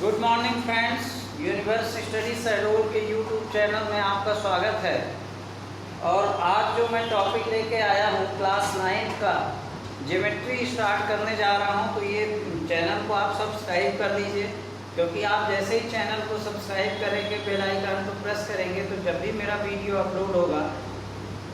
Good morning friends, universe study schedule के YouTube channel में आपका स्वागत है। और आज जो मैं टॉपिक लेके आया हूँ क्लास 9 का ज्योमेट्री स्टार्ट करने जा रहा हूँ। तो ये चैनल को आप सब्सक्राइब कर लीजिए, क्योंकि आप जैसे ही चैनल को सब्सक्राइब करेंगे, बेल आइकन को प्रेस करेंगे, तो जब भी मेरा वीडियो अपलोड होगा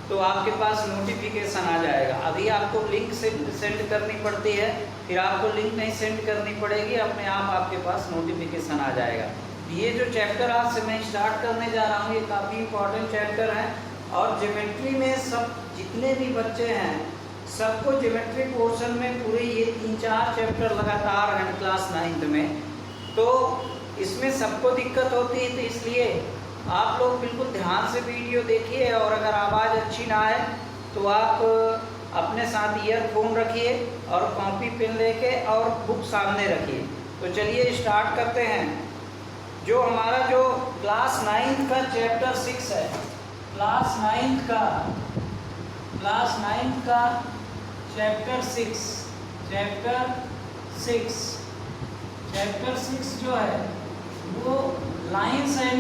तो आपके पास नोटिफिकेशन आ जाएगा। अभी आपको लिंक सेंड करनी पड़ती है, फिर आपको लिंक नहीं सेंड करनी पड़ेगी, अपने आप आपके पास नोटिफिकेशन आ जाएगा। ये जो चैप्टर आज से मैं स्टार्ट करने जा रहा हूँ, ये काफ़ी इम्पोर्टेंट चैप्टर है। और ज्योमेट्री में सब जितने भी बच्चे हैं सबको ज्योमेट्री पोर्शन में पूरे ये 3-4 चैप्टर लगातार हैं क्लास 9 में। तो इसमें सबको दिक्कत होती है, तो इसलिए आप लोग बिल्कुल ध्यान से वीडियो देखिए। और अगर आवाज़ अच्छी ना आए तो आप अपने साथ ईयरफोन रखिए और कॉपी पेन लेके और बुक सामने रखिए। तो चलिए स्टार्ट करते हैं। जो हमारा जो क्लास 9 का चैप्टर 6 है, क्लास 9 का चैप्टर 6 जो है वो लाइन्स एंड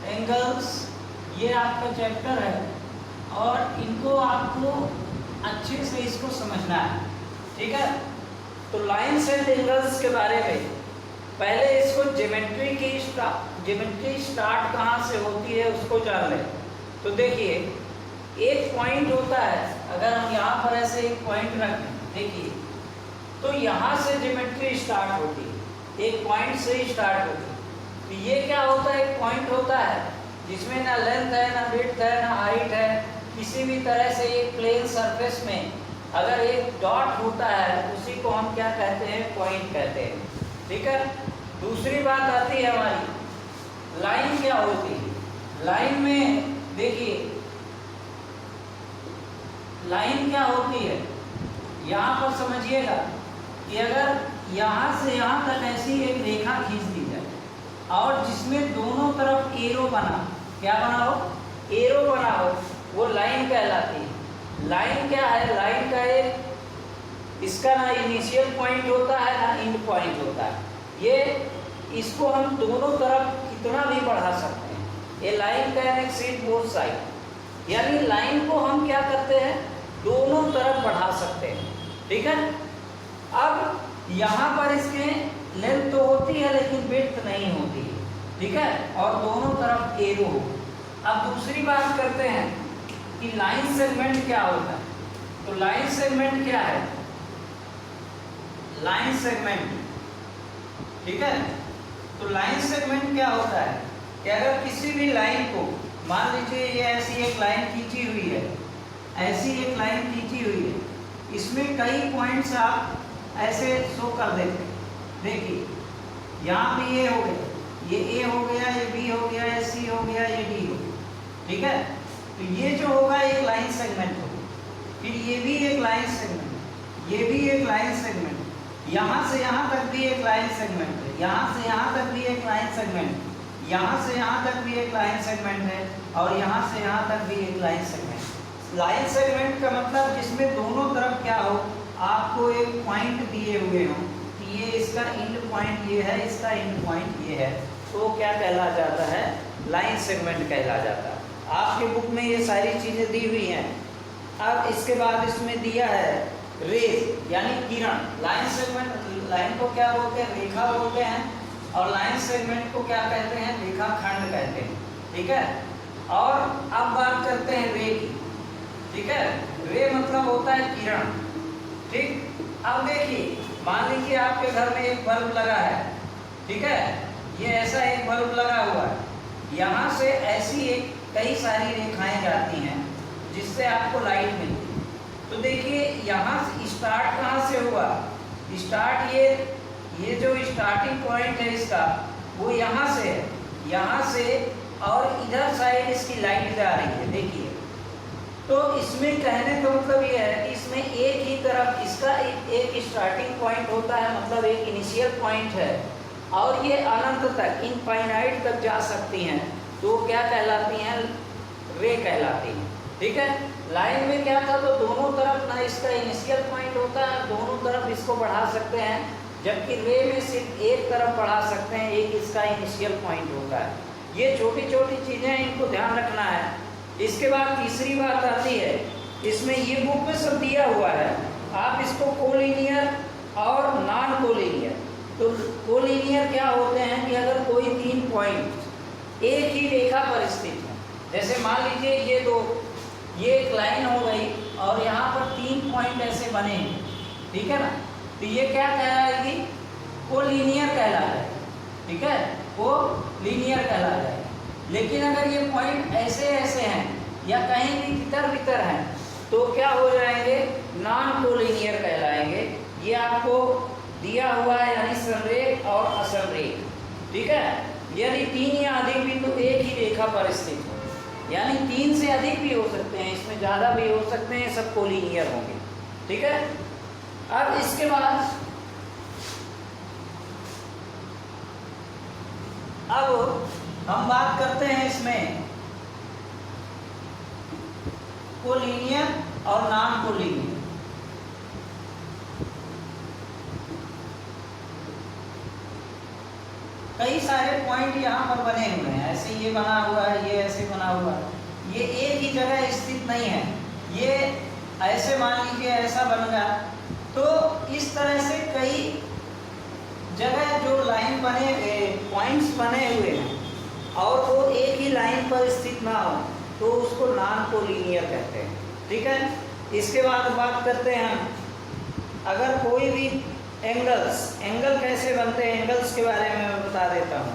एंगल्स ये आपका चैप्टर है। और इनको आपको अच्छे से इसको समझना है, ठीक है। तो लाइन्स एंड एंगल्स के बारे में पहले इसको ज्योमेट्री स्टार्ट कहाँ से होती है उसको जान लें। तो देखिए, एक पॉइंट होता है, अगर हम यहाँ पर ऐसे एक पॉइंट रखें, देखिए, तो यहाँ से ज्योमेट्री स्टार्ट होती है, एक पॉइंट से ही स्टार्ट होती है। तो ये क्या होता है, एक पॉइंट होता है जिसमें ना लेंथ है, ना विड्थ है, ना हाइट है। किसी भी तरह से एक प्लेन सरफेस में अगर एक डॉट होता है, उसी को हम क्या कहते हैं, पॉइंट कहते हैं, ठीक है। दूसरी बात आती है हमारी लाइन क्या होती है। लाइन में देखिए, लाइन क्या होती है, यहाँ पर समझिएगा कि अगर यहाँ से यहाँ तक ऐसी एक रेखा खींच दी जाए और जिसमें दोनों तरफ एरो बना, क्या बना हो, एरो बना हो, वो लाइन कहलाती है। लाइन क्या है, लाइन का एक इसका ना इनिशियल पॉइंट होता है ना एंड पॉइंट होता है। ये इसको हम दोनों तरफ कितना भी बढ़ा सकते हैं। ये लाइन का एक्सिट बोथ साइड, यानी लाइन को हम क्या करते हैं, दोनों तरफ बढ़ा सकते हैं, ठीक है। अब यहाँ पर इसके लेंथ तो होती है लेकिन विड्थ नहीं होती है, ठीक है, और दोनों तरफ एरो हो। अब दूसरी बात करते हैं कि लाइन सेगमेंट क्या होता है। तो लाइन सेगमेंट क्या है, लाइन सेगमेंट, ठीक है। तो लाइन सेगमेंट क्या होता है कि अगर किसी भी लाइन को, मान लीजिए ये ऐसी एक लाइन खींची हुई है, ऐसी एक लाइन खींची हुई है, इसमें कई पॉइंट्स आप ऐसे शो कर देते हैं। देखिए, यहाँ पे ये हो गया, ये ए हो गया, ये बी हो गया, ये सी हो गया, ये डी हो गया, ठीक है। तो ये जो होगा एक लाइन सेगमेंट होगा। फिर ये भी एक लाइन सेगमेंट, ये भी एक लाइन सेगमेंट, यहाँ से यहाँ तक भी एक लाइन सेगमेंट है, यहाँ से यहाँ तक भी एक लाइन सेगमेंट, यहाँ से यहाँ तक भी एक लाइन सेगमेंट है, और यहाँ से यहाँ तक भी एक लाइन सेगमेंट। लाइन सेगमेंट का मतलब जिसमें दोनों तरफ क्या हो, आपको एक पॉइंट दिए हुए हो, ये इसका एंड पॉइंट ये है, इसका एंड पॉइंट ये है, तो क्या कहला जाता है, लाइन सेगमेंट कहला जाता है। आपके बुक में ये सारी चीज़ें दी हुई हैं। अब इसके बाद इसमें दिया है रेज यानी किरण। लाइन सेगमेंट, लाइन को क्या बोलते हैं, रेखा बोलते हैं, और लाइन सेगमेंट को क्या कहते हैं, रेखाखंड कहते हैं, ठीक है। और अब बात करते हैं रे की, ठीक है। रे मतलब होता है किरण, ठीक। अब देखिए, मान लीजिए आपके घर में एक बल्ब लगा है, ठीक है, ये ऐसा एक बल्ब लगा हुआ है, यहाँ से ऐसी एक कई सारी रेखाएं जाती हैं जिससे आपको लाइट मिलती है। तो देखिए, यहाँ से स्टार्ट कहाँ से हुआ, स्टार्ट ये जो स्टार्टिंग पॉइंट है इसका, वो यहाँ से है, यहाँ से, और इधर साइड इसकी लाइट जा रही है, देखिए। तो इसमें कहने का मतलब ये है कि इसमें एक ही तरफ इसका एक स्टार्टिंग पॉइंट होता है, मतलब एक इनिशियल पॉइंट है, और ये अनंत तक, इनफाइनाइट तक जा सकती हैं, तो क्या कहलाती हैं, रे कहलाती हैं, ठीक है। लाइन में क्या था, तो दोनों तरफ ना इसका इनिशियल पॉइंट होता है, दोनों तरफ इसको बढ़ा सकते हैं, जबकि रे में सिर्फ एक तरफ बढ़ा सकते हैं, एक इसका इनिशियल पॉइंट होता है। ये छोटी छोटी चीज़ें इनको ध्यान रखना है। इसके बाद तीसरी बात आती है, इसमें ये बुक में सब दिया हुआ है, आप इसको कोलिनियर और नॉन कोलिनियर। तो कोलिनियर क्या होते हैं कि अगर कोई 3 पॉइंट एक ही रेखा पर स्थित है, जैसे मान लीजिए ये एक लाइन हो गई और यहाँ पर 3 पॉइंट ऐसे बने हैं, ठीक है ना, तो ये क्या कहलाएगी, कोलिनियर कहलाएगी, ठीक है, कोलिनियर कहलाएगी। लेकिन अगर ये पॉइंट ऐसे ऐसे हैं या कहीं भी तितर बितर हैं तो क्या हो जाएंगे, नॉन कोलिनियर कहलाएंगे। ये आपको दिया हुआ है, यानी समरेख और असमरेख, ठीक है। यदि 3 या अधिक भी तो एक ही रेखा पर स्थित हो, यानी 3 से अधिक भी हो सकते हैं, इसमें ज़्यादा भी हो सकते हैं, सब कोलिनियर होंगे, ठीक है। अब इसके बाद अब हम बात करते हैं इसमें कोलिनियर और नॉन कोलिनियर। कई सारे पॉइंट यहाँ पर बने हुए हैं, ऐसे ये बना हुआ है, ये ऐसे बना हुआ है, ये एक ही जगह स्थित नहीं है, ये ऐसे मान लीजिए ऐसा बन गया। तो इस तरह से कई जगह जो लाइन बने पॉइंट्स बने हुए हैं और वो एक ही लाइन पर स्थित ना हो तो उसको नॉन कोलिनियर कहते हैं, ठीक है। इसके बाद बात करते हैं हम, अगर कोई भी एंगल कैसे बनते हैं, एंगल्स के बारे में मैं बता देता हूँ।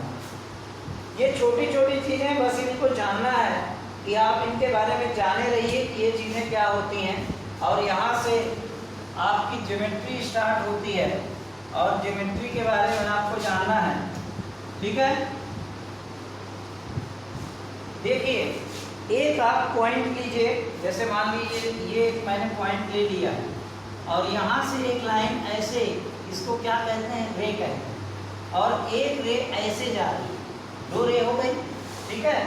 ये छोटी छोटी चीज़ें बस इनको जानना है कि आप इनके बारे में जाने रहिए कि ये चीज़ें क्या होती हैं। और यहाँ से आपकी ज्योमेट्री स्टार्ट होती है और ज्योमेट्री के बारे में आपको जानना है, ठीक है। देखिए, एक आप पॉइंट लीजिए, जैसे मान लीजिए ये मैंने पॉइंट ले लिया और यहाँ से एक लाइन ऐसे, इसको क्या कहते हैं, रे कहते हैं, और एक रे ऐसे जा रही है, 2 रे हो गई, ठीक है।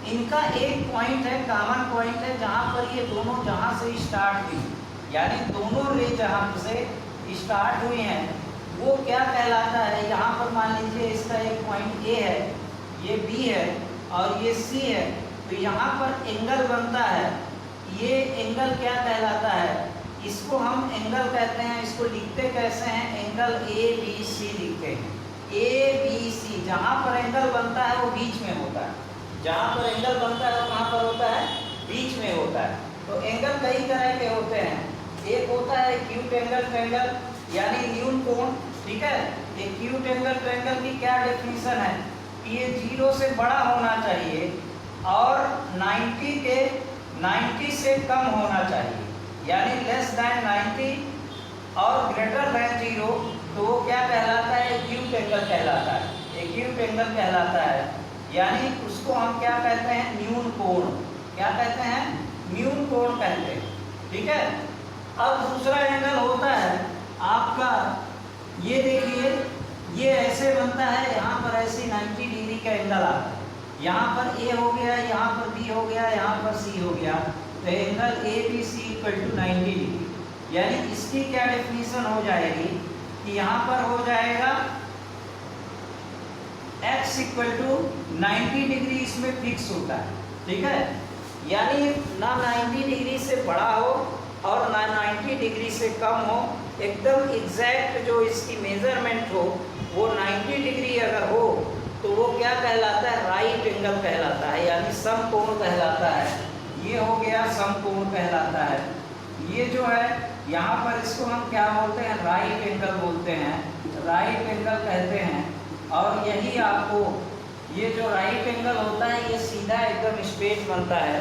इनका एक पॉइंट है, कॉमन पॉइंट है, जहाँ पर ये दोनों जहाँ से स्टार्ट हुई, यानी दोनों रे जहाँ से स्टार्ट हुई हैं वो क्या कहलाता है। यहाँ पर मान लीजिए इसका एक पॉइंट ए है, ये बी है और ये सी है, तो यहाँ पर एंगल बनता है। ये एंगल क्या कहलाता है, इसको हम एंगल कहते हैं। इसको लिखते कैसे हैं, एंगल ए बी सी लिखते हैं, ए बी सी। जहाँ पर एंगल बनता है वो बीच में होता है, जहाँ पर एंगल बनता है वो कहाँ पर होता है, बीच में होता है। तो एंगल कई तरह के होते हैं, एक होता है एक्यूट एंगल ट्रायंगल, यानी न्यून कोण, ठीक है। एक्यूट एंगल ट्रायंगल की क्या डेफिनेशन है कि ये 0 से बड़ा होना चाहिए और 90 से कम होना चाहिए, यानी लेस दैन 90 और ग्रेटर दैन 0, तो वो क्या कहलाता है, एक्यूट एंगल कहलाता है, एक्यूट एंगल कहलाता है। यानी उसको हम क्या कहते हैं, न्यून कोण। क्या कहते हैं, न्यून कोण कहते हैं, ठीक है। अब दूसरा एंगल होता है आपका, ये देखिए, ये ऐसे बनता है, यहाँ पर ऐसे 90 डिग्री का एंगल आता है, यहाँ पर ए हो गया, यहाँ पर बी हो गया, यहाँ पर सी हो गया, तो angle A B C equal to 90 degree. यानी इसकी क्या डेफिनेशन हो जाएगी कि यहाँ पर हो जाएगा x इक्वल टू 90 डिग्री, इसमें फिक्स होता है, ठीक है। यानी ना 90 डिग्री से बड़ा हो और ना 90 डिग्री से कम हो, एकदम एग्जैक्ट जो इसकी मेजरमेंट हो वो 90 डिग्री अगर हो तो वो क्या कहलाता है, राइट एंगल कहलाता है, यानी समकोण कहलाता है। ये हो गया समकोण कहलाता है। ये जो है यहाँ पर इसको हम क्या बोलते हैं, राइट एंगल बोलते हैं, राइट एंगल कहते हैं। और यही आपको ये जो राइट एंगल होता है ये सीधा एकदम स्ट्रेट बनता है।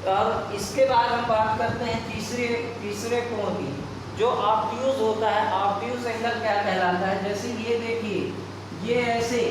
और इसके बाद हम बात करते हैं तीसरे कोण की, जो ऑब्ट्यूज होता है। ऑब्ट्यूज एंगल क्या कहलाता है, जैसे ये देखिए, ये ऐसे,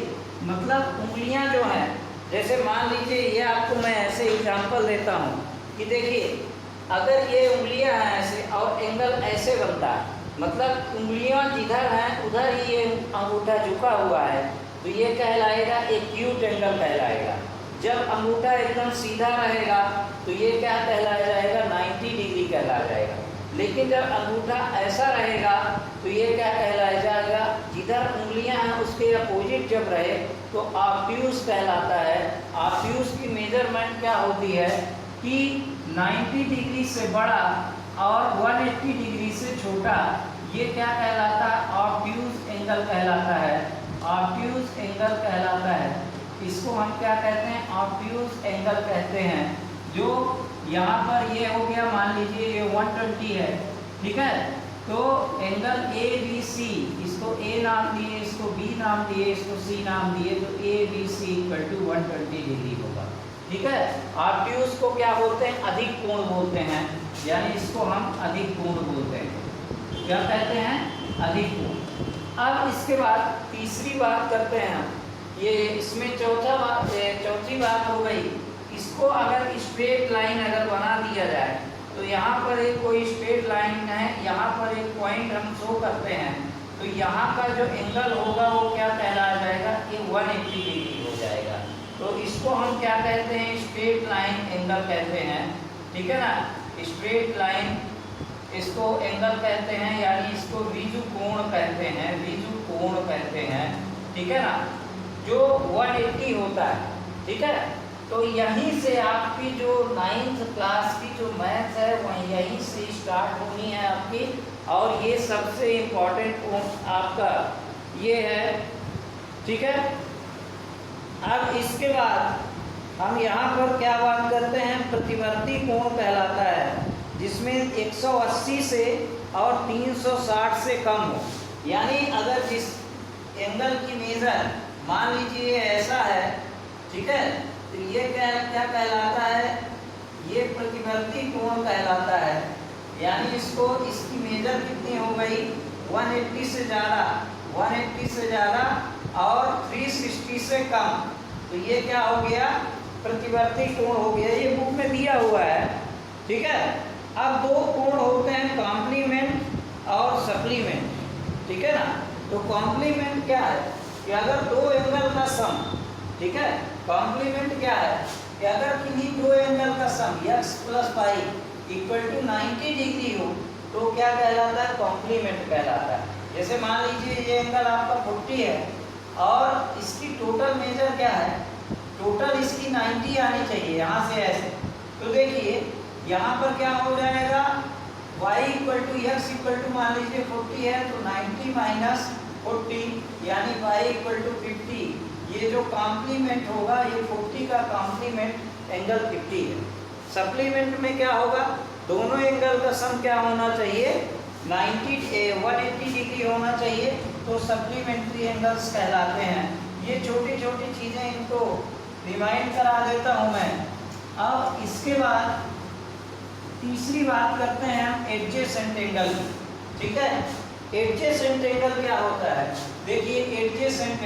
मतलब उंगलियां जो हैं, जैसे मान लीजिए ये आपको मैं ऐसे एग्जांपल देता हूँ कि देखिए, अगर ये उंगलियां हैं ऐसे और एंगल ऐसे बनता है, मतलब उंगलियां जिधर हैं उधर ही ये अंगूठा झुका हुआ है, तो ये कहलाएगा एक्यूट एंगल कहलाएगा। जब अंगूठा एकदम सीधा रहेगा तो ये क्या कहलाया जाएगा, 90 डिग्री कहलाया जाएगा। लेकिन जब अंगूठा ऐसा रहेगा तो ये क्या कहलाया जाएगा, जिधर उंगलियां हैं उसके अपोजिट जब रहे तो ऑब्ट्यूज कहलाता है। ऑब्ट्यूज की मेजरमेंट क्या होती है कि 90 डिग्री से बड़ा और 180 डिग्री से छोटा, ये क्या कहलाता है, ऑब्ट्यूज एंगल कहलाता है। ऑब्ट्यूज एंगल कहलाता है, इसको हम क्या कहते हैं, ऑब्ट्यूज एंगल कहते हैं। जो यहाँ पर ये हो गया, मान लीजिए ये 120 है, ठीक है, तो एंगल ए बी सी, इसको ए नाम दिए, इसको बी नाम दिए, इसको सी नाम दिए, तो A B C equal to 120 degree होगा, ठीक है। ऑब्ट्यूज को क्या बोलते हैं, अधिक कोण बोलते हैं, यानी इसको हम अधिक कोण बोलते हैं। क्या कहते हैं, अधिक कोण। अब इसके बाद तीसरी बात करते हैं हम, ये इसमें चौथी बात हो गई, इसको अगर स्ट्रेट लाइन अगर बना दिया जाए तो यहाँ पर एक कोई स्ट्रेट लाइन है, यहाँ पर एक पॉइंट हम शो करते हैं, तो यहाँ का जो एंगल होगा वो क्या कहलाया जाएगा, ये 180 डिग्री हो जाएगा। तो इसको हम क्या कहते हैं, स्ट्रेट लाइन एंगल कहते हैं, ठीक है ना। स्ट्रेट लाइन इसको एंगल कहते हैं, यानी इसको बीजु कोण कहते हैं, बीजु कोण कहते हैं, ठीक है ना, जो 180 होता है, ठीक है। तो यहीं से आपकी जो 9th क्लास की जो मैथ है वह यहीं से स्टार्ट होनी है आपकी, और ये सबसे इम्पोर्टेंट आपका ये है, ठीक है। अब इसके बाद हम यहाँ पर क्या बात करते हैं, प्रतिवर्ती कोण कहलाता है, जिसमें 180 से और 360 से कम हो, यानी अगर जिस एंगल की मेजर मान लीजिए ऐसा है, ठीक है, तो ये क्या क्या कहलाता है, ये प्रतिवर्ती कोण कहलाता है, यानी इसको इसकी मेजर कितनी हो गई, 180 से ज़्यादा, 180 से ज़्यादा और 360 से कम, तो ये क्या हो गया, प्रतिवर्ती कोण हो गया। ये बुक में दिया हुआ है, ठीक है। अब दो कोण होते हैं, कॉम्प्लीमेंट और सप्लीमेंट, ठीक है ना। तो कॉम्प्लीमेंट क्या है कि अगर दो एंगल का सम, ठीक है, कॉम्प्लीमेंट क्या है कि अगर किन्हीं दो एंगल का सम x + y = 90 डिग्री हो तो क्या कहलाता है, कॉम्प्लीमेंट कहलाता है। जैसे मान लीजिए ये एंगल आपका 40 है और इसकी टोटल मेजर क्या है, टोटल इसकी 90 आनी चाहिए, यहाँ से ऐसे, तो देखिए यहाँ पर क्या हो जाएगा, y = x = मान लीजिए 40 है तो 90 - 40 यानी y = 50, ये जो कॉम्प्लीमेंट होगा ये 40 का कॉम्प्लीमेंट एंगल 50 है। सप्लीमेंट में क्या होगा, दोनों एंगल का सम क्या होना चाहिए, 180 डिग्री होना चाहिए, तो सप्लीमेंट्री एंगल्स कहलाते हैं। ये छोटी छोटी चीज़ें इनको रिमाइंड करा देता हूँ मैं। अब इसके बाद तीसरी बात करते हैं हम एडजेसेंट एंगल की, ठीक है। एडजेसेंट एंगल क्या होता है, देखिए एडजेसेंट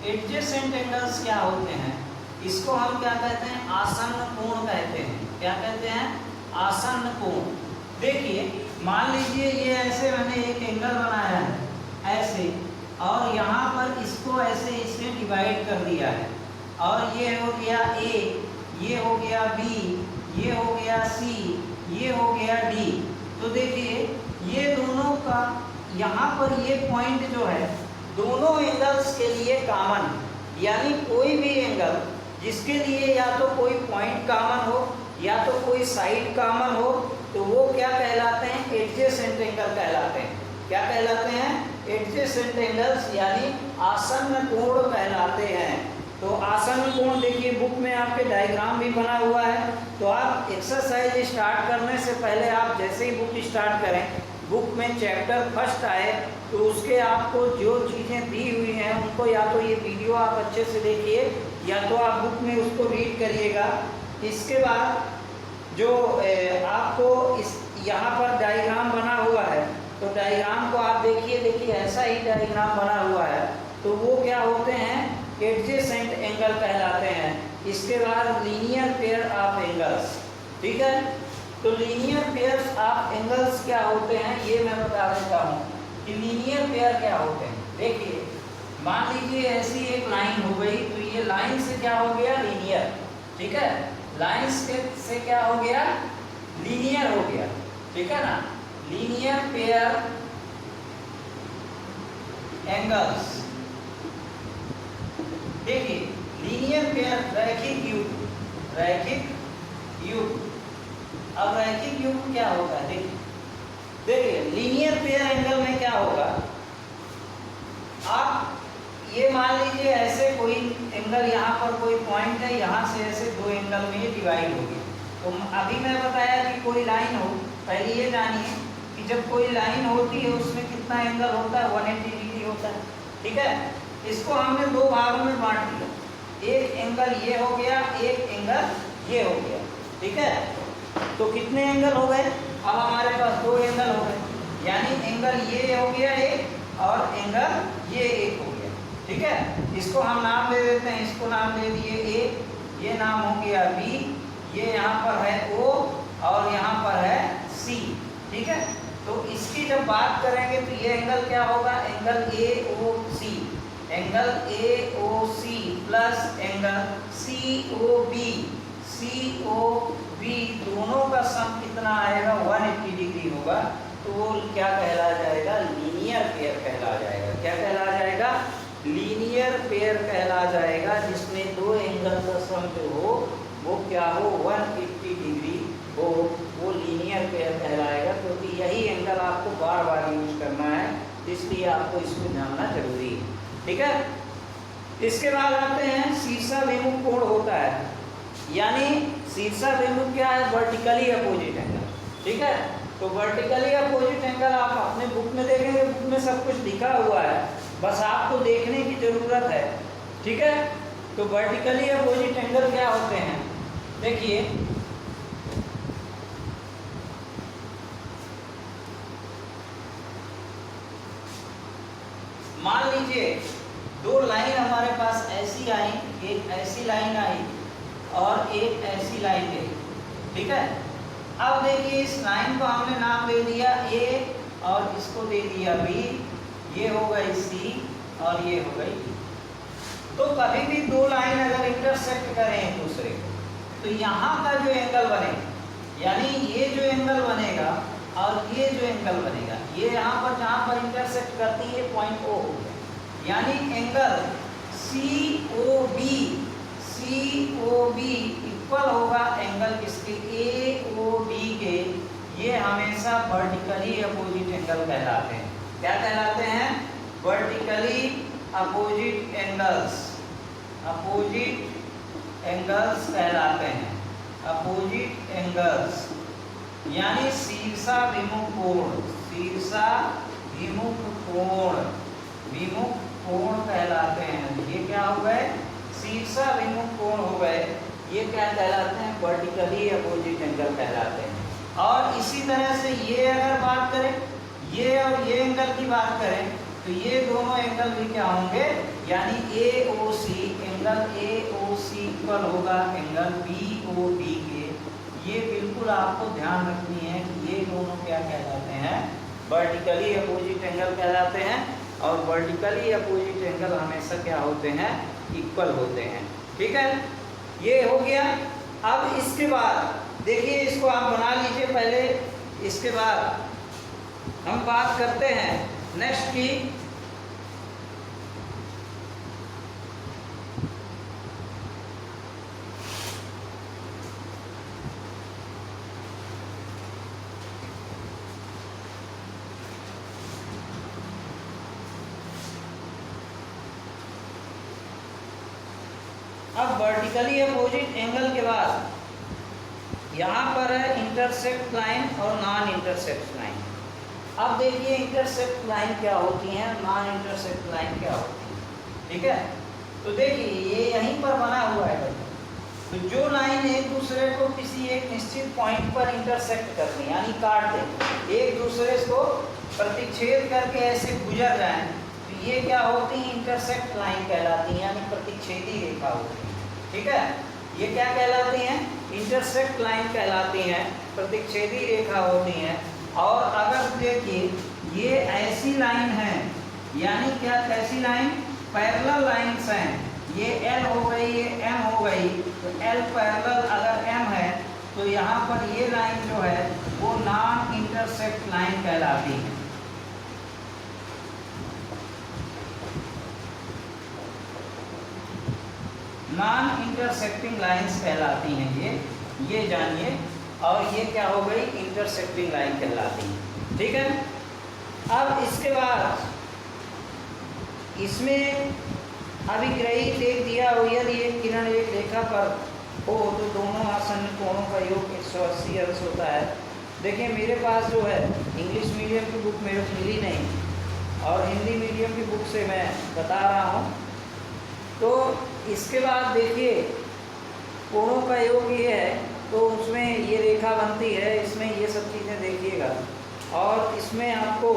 एडजेसेंट एंगल्स क्या होते हैं, इसको हम क्या कहते हैं, आसन्न कोण कहते हैं। क्या कहते हैं, आसन्न कोण। देखिए मान लीजिए ये ऐसे मैंने एक एंगल बनाया है ऐसे, और यहाँ पर इसको ऐसे इसने डिवाइड कर दिया है, और ये हो गया A, ये हो गया B, ये हो गया C, ये हो गया D। तो देखिए ये दोनों का यहाँ पर ये पॉइंट जो है दोनों एंगल्स के लिए कॉमन, यानी कोई भी एंगल जिसके लिए या तो कोई पॉइंट कॉमन हो या तो कोई साइड कॉमन हो, तो वो क्या कहलाते हैं, एडजेसेंट एंगल कहलाते हैं। क्या कहलाते हैं, एडजेसेंट एंगल्स, यानी आसन्न कोण कहलाते हैं। तो आसन्न कोण देखिए बुक में आपके डायग्राम भी बना हुआ है, तो आप एक्सरसाइज स्टार्ट करने से पहले आप जैसे ही बुक स्टार्ट करें, बुक में चैप्टर फर्स्ट आए तो उसके आपको जो चीज़ें दी हुई हैं उनको या तो ये वीडियो आप अच्छे से देखिए या तो आप बुक में उसको रीड करिएगा। इसके बाद जो आपको इस यहाँ पर डायग्राम बना हुआ है, तो डायग्राम को आप देखिए ऐसा ही डायग्राम बना हुआ है, तो वो क्या होते हैं, एडजेसेंट एंगल कहलाते हैं। इसके बाद लीनियर पेयर ऑफ एंगल्स, ठीक है। तो लीनियर पेयर ऑफ एंगल्स क्या होते हैं ये मैं बता देता हूँ कि लीनियर पेयर क्या होते हैं। देखिए मान लीजिए ऐसी एक लाइन हो गई, तो ये लाइन से क्या हो गया, लीनियर, ठीक है, लाइन से क्या हो गया, लीनियर हो गया, ठीक है ना, लीनियर पेयर एंगल्स। देखिए लीनियर पेयर रैखिक युग्म, रैखिक युग्म। अब रैखिक युग्म क्या होगा, देखिए लीनियर पेयर एंगल में क्या होगा, आप ये मान लीजिए ऐसे कोई एंगल, यहाँ पर कोई पॉइंट है, यहाँ से ऐसे दो एंगल में ये डिवाइड हो गया। तो अभी मैं बताया कि कोई लाइन हो, पहले ये जानिए कि जब कोई लाइन होती है उसमें कितना एंगल होता है, 180 डिग्री होता है। ठीक है, इसको हमने दो भागों में बांट दिया, एक एंगल ये हो गया, एक एंगल ये हो गया। ठीक है, तो कितने एंगल हो गए, अब हमारे पास दो एंगल हो गए, यानी एंगल ये हो गया एक और एंगल ये एक हो गया। ठीक है, इसको हम नाम दे देते हैं, इसको नाम दे दिए ए, ये नाम हो गया बी, ये यहाँ पर है ओ और यहाँ पर है सी। ठीक है, तो इसकी जब बात करेंगे तो ये एंगल क्या होगा, angle A O C, angle A O C plus angle C O B, C O B दोनों का सम कितना आएगा, 180 डिग्री होगा। तो वो क्या कहला जाएगा, लीनियर पेयर कहला जाएगा। क्या कहला जाएगा, लीनियर पेयर कहला जाएगा, जिसमें दो एंगल का सम जो हो वो क्या हो, 180 डिग्री हो, वो लीनियर पेयर कहलाएगा। क्योंकि यही एंगल आपको बार बार यूज करना है, इसलिए आपको इसको जानना जरूरी है। ठीक है, इसके बाद आते हैं शीर्षाभिमुख कोण होता है, यानी शीर्षाभिमुख क्या है, वर्टिकली अपोजिट एंगल। ठीक है, तो वर्टिकली अपोजिट एंगल आप अपने बुक में देखेंगे, बुक में सब कुछ लिखा हुआ है, बस आपको देखने की जरूरत है। ठीक है, तो वर्टिकली अपोजिट एंगल क्या होते हैं, देखिए मान लीजिए दो लाइन हमारे पास ऐसी आई, एक ऐसी लाइन आई और एक ऐसी लाइन गई। ठीक है, अब देखिए इस लाइन को हमने नाम दे दिया ए और इसको दे दिया बी, ये हो गई सी और ये हो गई डी। तो कभी भी दो लाइन अगर इंटरसेक्ट करें एक दूसरे को, तो यहाँ का जो एंगल बनेगा, यानी ये जो एंगल बनेगा और ये जो एंगल बनेगा, ये यहाँ पर जहाँ पर इंटरसेक्ट करती है पॉइंट ओ हो गया, यानी एंगल COB इक्वल होगा एंगल किसके, AOD के। ये हमेशा वर्टिकली अपोजिट एंगल कहलाते हैं। क्या कहलाते हैं, vertically opposite angles, opposite angles कहलाते हैं, अपोजिट एंगल्स, यानी शीर्षाभिमुख कोण, शीर्षाभिमुख कोण, विमुख कोण कहलाते हैं। ये क्या हो गए, शीर्षाभिमुख कोण हो गए, ये क्या कहलाते हैं, वर्टिकली अपोजिट एंगल कहलाते हैं। और इसी तरह से ये अगर बात करें, ये और ये एंगल की बात करें, तो ये दोनों एंगल भी क्या होंगे, यानी AOC, एंगल AOC इक्वल होगा एंगल BOD के। ये बिल्कुल आपको ध्यान रखनी है कि ये दोनों क्या कहलाते हैं, वर्टिकली अपोजिट एंगल कहलाते हैं। और वर्टिकली अपोजिट एंगल हमेशा क्या होते हैं, इक्वल होते हैं। ठीक है, ये हो गया। अब इसके बाद देखिए, इसको आप बना लीजिए पहले, इसके बाद हम बात करते हैं नेक्स्ट की, अब वर्टिकली अपोजिट एंगल के बाद यहाँ पर है इंटरसेक्ट लाइन और नॉन इंटरसेक्ट लाइन। अब देखिए इंटरसेक्ट लाइन क्या होती है, नॉन इंटरसेक्ट लाइन क्या होती है। ठीक है, तो देखिए ये यहीं पर बना हुआ है, तो जो लाइन एक दूसरे को किसी एक निश्चित पॉइंट पर इंटरसेक्ट करती है, यानी काट दे, एक दूसरे को प्रतिच्छेद करके ऐसे गुजर जाए, तो ये क्या होती है, इंटरसेक्ट लाइन कहलाती है, यानी प्रतिच्छेदी रेखा होती है। ठीक है, ये क्या कहलाती हैं, इंटरसेक्ट लाइन कहलाती हैं, प्रतिच्छेदी रेखा होती हैं। और अगर देखिए ये ऐसी लाइन है, यानी क्या, कैसी लाइन, पैरेलल लाइंस हैं, ये L हो गई, ये M हो गई, तो L पैरेलल अगर M है तो यहाँ पर ये लाइन जो है वो नॉन इंटरसेक्ट लाइन कहलाती है। नॉन इंटरसेक्टिंग लाइंस कहलाती हैं ये जानिए। और ये क्या हो गई, इंटरसेक्टिंग लाइन कहलाती है। ठीक है, अब इसके बाद इसमें अभिग्रहित एक दिया हो, यदि एक किरण एक रेखा पर हो तो दोनों आसन्न कोणों का योग 180 अंश होता है। देखिए मेरे पास जो है इंग्लिश मीडियम की बुक मेरे को मिली नहीं और हिंदी मीडियम की बुक से मैं बता रहा हूँ। तो इसके बाद देखिए कोणों का योग ये है, तो उसमें ये रेखा बनती है, इसमें ये सब चीज़ें देखिएगा। और इसमें आपको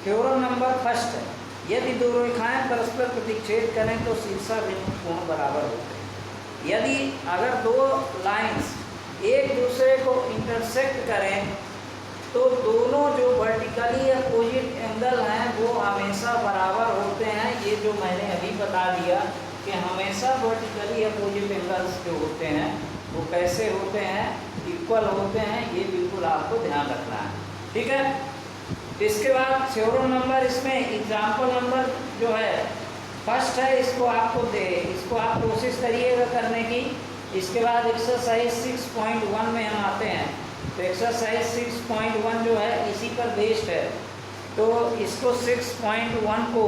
थ्योरम नंबर फर्स्ट है, यदि दो रेखाएं परस्पर प्रतिच्छेद करें तो शीर्षाभिमुख कोण बराबर होते हैं। यदि अगर दो लाइंस एक दूसरे को इंटरसेक्ट करें तो दोनों जो वर्टिकली अपोजिट एंगल हैं वो हमेशा बराबर होते हैं। ये जो मैंने अभी बता दिया कि हमेशा वर्टिकली अपोजिट एंगल्स जो होते हैं वो कैसे होते हैं, इक्वल होते हैं। ये बिल्कुल आपको ध्यान रखना है। ठीक है, इसके बाद थ्योरम नंबर, इसमें एग्जाम्पल नंबर जो है फर्स्ट है, इसको आप कोशिश करिएगा करने की। इसके बाद एक्सरसाइज 6.1 में हम आते हैं। तो एक्सरसाइज 6.1 जो है इसी पर बेस्ड है, तो इसको 6.1 को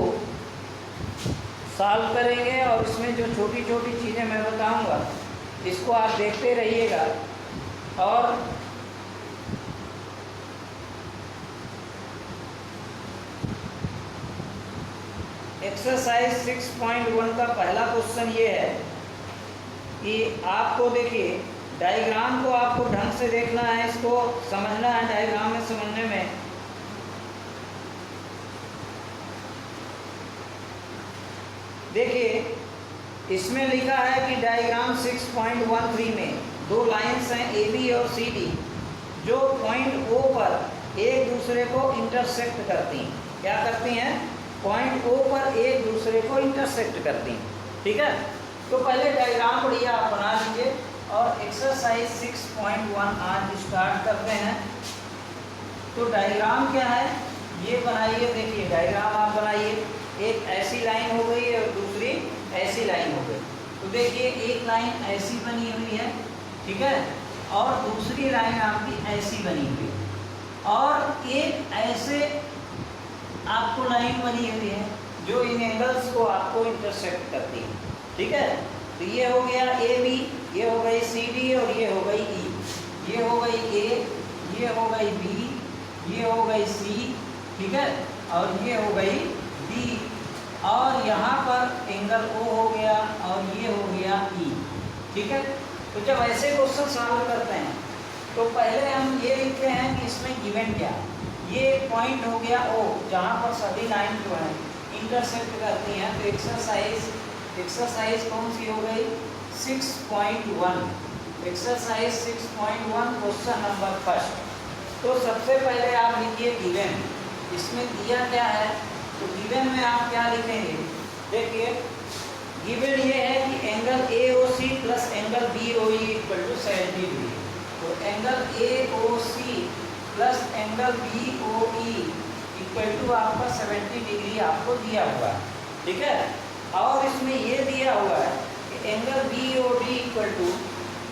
सॉल्व करेंगे और इसमें जो छोटी छोटी चीज़ें मैं बताऊंगा इसको आप देखते रहिएगा। और एक्सरसाइज 6.1 का पहला क्वेश्चन ये है कि आपको देखिए डायग्राम को आपको ढंग से देखना है, इसको समझना है। डायग्राम में समझने में देखिए इसमें लिखा है कि डायग्राम 6.13 में दो लाइंस हैं AB और CD जो पॉइंट O पर एक दूसरे को इंटरसेक्ट करती हैं। क्या करती हैं? पॉइंट O पर एक दूसरे को इंटरसेक्ट करती हैं। ठीक है, तो पहले डायग्राम बढ़िया आप बना लीजिए और एक्सरसाइज 6.1 आज स्टार्ट करते हैं। तो डायग्राम क्या है ये बनाइए। देखिए डायग्राम आप बनाइए, एक ऐसी लाइन हो गई और दूसरी ऐसी लाइन हो गई। तो देखिए एक लाइन ऐसी बनी हुई है, ठीक है, और दूसरी लाइन आपकी ऐसी बनी हुई है और एक ऐसे आपको लाइन बनी हुई है जो इन एंगल्स को आपको इंटरसेक्ट करती है। ठीक है, तो ये हो गया AB, ये हो गई CD और ये हो गई E। ये हो गई A, ये हो गई B, ये हो गई C, ठीक है, और ये हो गई D। और यहाँ पर एंगल O हो गया और ये हो गया E। ठीक है, तो जब ऐसे क्वेश्चन सॉल्व करते हैं तो पहले हम ये लिखते हैं कि इसमें गिवन क्या। ये पॉइंट हो गया O जहाँ पर सभी लाइन जो है इंटरसेक्ट करती हैं। तो एक्सरसाइज कौन सी हो गई? 6.1। Exercise 6.1 question number first. तो सबसे पहले आप लिखिए गिवन। इसमें दिया क्या है? तो गिवन में आप क्या लिखेंगे? देखिए गिवन ये है कि angle AOC plus angle BOE equal to 70 degree. तो angle AOC plus angle BOE equal to आपका 70 डिग्री आपको दिया हुआ है। ठीक है, और इसमें ये दिया हुआ है कि angle BOD equal to,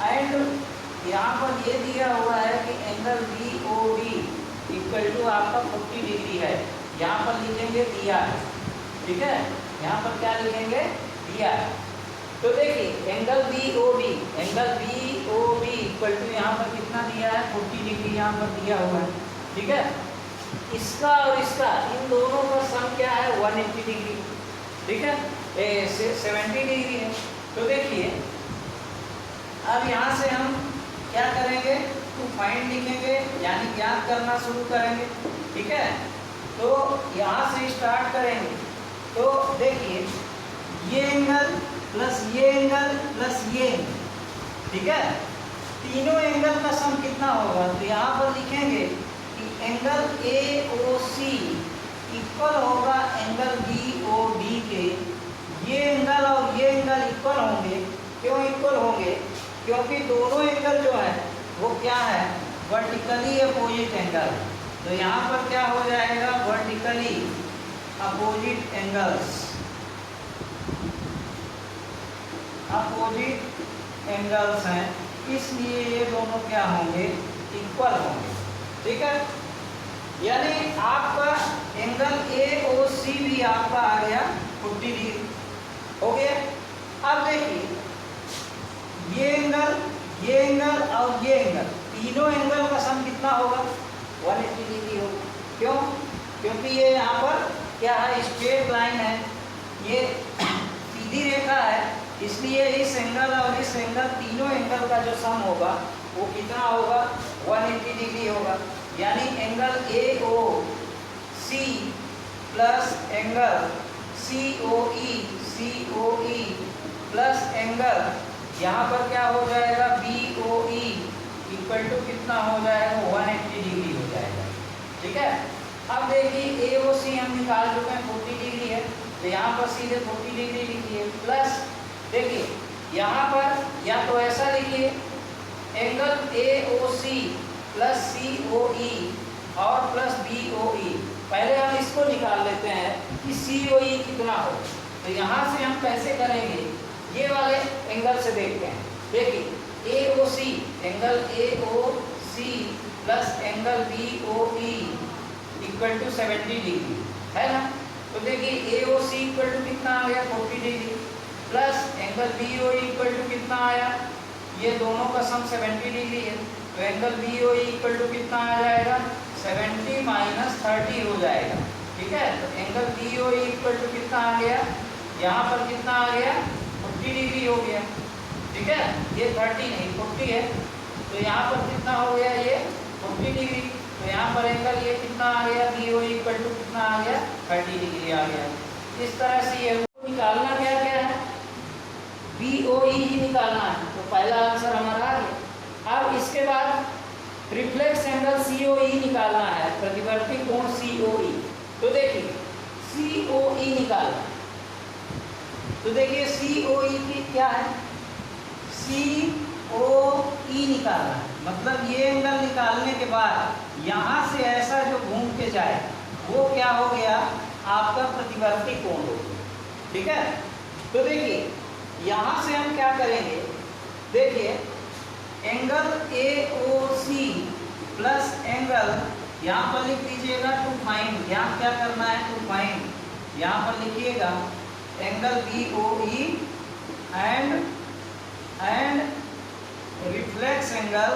and यहाँ पर ये दिया हुआ है कि एंगल BOD इक्वल टू आपका 40 डिग्री है। यहाँ पर लिखेंगे दिया है। ठीक है, यहाँ पर क्या लिखेंगे? दिया है। तो देखिए एंगल BOD इक्वल टू यहाँ पर कितना दिया है? 40 डिग्री यहाँ पर दिया हुआ है। ठीक है, इसका और इसका इन दोनों का सम क्या है? 180 डिग्री। ठीक है, 70 डिग्री है। तो देखिए अब यहाँ से हम क्या करेंगे? टू फाइंड लिखेंगे, यानी ज्ञात करना शुरू करेंगे। ठीक है, तो यहाँ से स्टार्ट करेंगे। तो देखिए ये एंगल प्लस ये एंगल प्लस ये एंगल, ठीक है, तीनों एंगल का सम कितना होगा? तो यहाँ पर लिखेंगे कि एंगल AOC इक्वल होगा एंगल BOD के। ये एंगल और ये एंगल इक्वल होंगे। क्यों इक्वल होंगे? क्योंकि दोनों एंगल जो है वो क्या है, वर्टिकली अपोजिट एंगल। तो यहाँ पर क्या हो जाएगा, vertically opposite angles, opposite angles हैं, इसलिए ये दोनों क्या होंगे, इक्वल होंगे। ठीक है, यानी आपका एंगल AOC भी आपका आ गया 40 डिग्री हो गया। अब देखिए ये एंगल और ये एंगल, तीनों एंगल का सम कितना होगा, 180 डिग्री होगा। क्यों, क्योंकि ये यहाँ पर क्या है, स्ट्रेट लाइन है, ये सीधी रेखा है, इसलिए इस एंगल और इस एंगल, तीनों एंगल का जो सम होगा वो कितना होगा, 180 डिग्री होगा। यानी angle AOC plus angle COE plus angle यहाँ पर क्या हो जाएगा, BOE इक्वल टू कितना हो जाएगा, 180 डिग्री हो जाएगा। ठीक है, अब देखिए AOC हम निकाल चुके हैं 40 डिग्री है, तो यहाँ पर सीधे 40 डिग्री लिखिए, प्लस देखिए यहाँ पर या तो ऐसा लिखिए एंगल AOC प्लस COE और प्लस BOE। पहले हम इसको निकाल लेते हैं कि COE कितना हो। तो यहाँ से हम कैसे करेंगे, ये वाले एंगल से देखते हैं। देखिए AOC, angle AOC plus angle BOE equal to 70 degree है ना। तो देखिए AOC इक्वल टू कितना आ गया, 40 degree, plus angle BOE equal to कितना आया, ये दोनों का सम 70 डिग्री है। तो एंगल BOE इक्वल टू कितना आ जाएगा, 70 माइनस 30 हो जाएगा। ठीक है, तो एंगल BOE इक्वल टू कितना आ गया, यहाँ पर कितना आ गया, 40 डिग्री हो गया। ठीक है, ये 30 नहीं 40 है, तो यहाँ पर कितना हो गया, ये 40 डिग्री। तो यहाँ पर एंगल ये कितना आ गया, BOE इक्वल टू कितना आ गया, 30 डिग्री आ गया। इस तरह से ये निकालना क्या क्या है, BOE ही निकालना है। तो पहला आंसर हमारा आ गया। अब इसके बाद रिफ्लेक्स एंगल COE निकालना है, प्रतिवर्ती कोण COE। तो देखिए COE निकालना, तो देखिए COE की क्या है, COE निकालना है, मतलब ये एंगल निकालने के बाद यहाँ से ऐसा जो घूम के जाए वो क्या हो गया, आपका प्रतिवर्ती कोण हो गया। ठीक है, तो देखिए यहाँ से हम क्या करेंगे, देखिए एंगल AOC प्लस एंगल, यहाँ पर लिख दीजिएगा टू फाइंड, यहाँ क्या करना है, टू फाइंड, यहाँ पर लिखिएगा angle BOE and reflex angle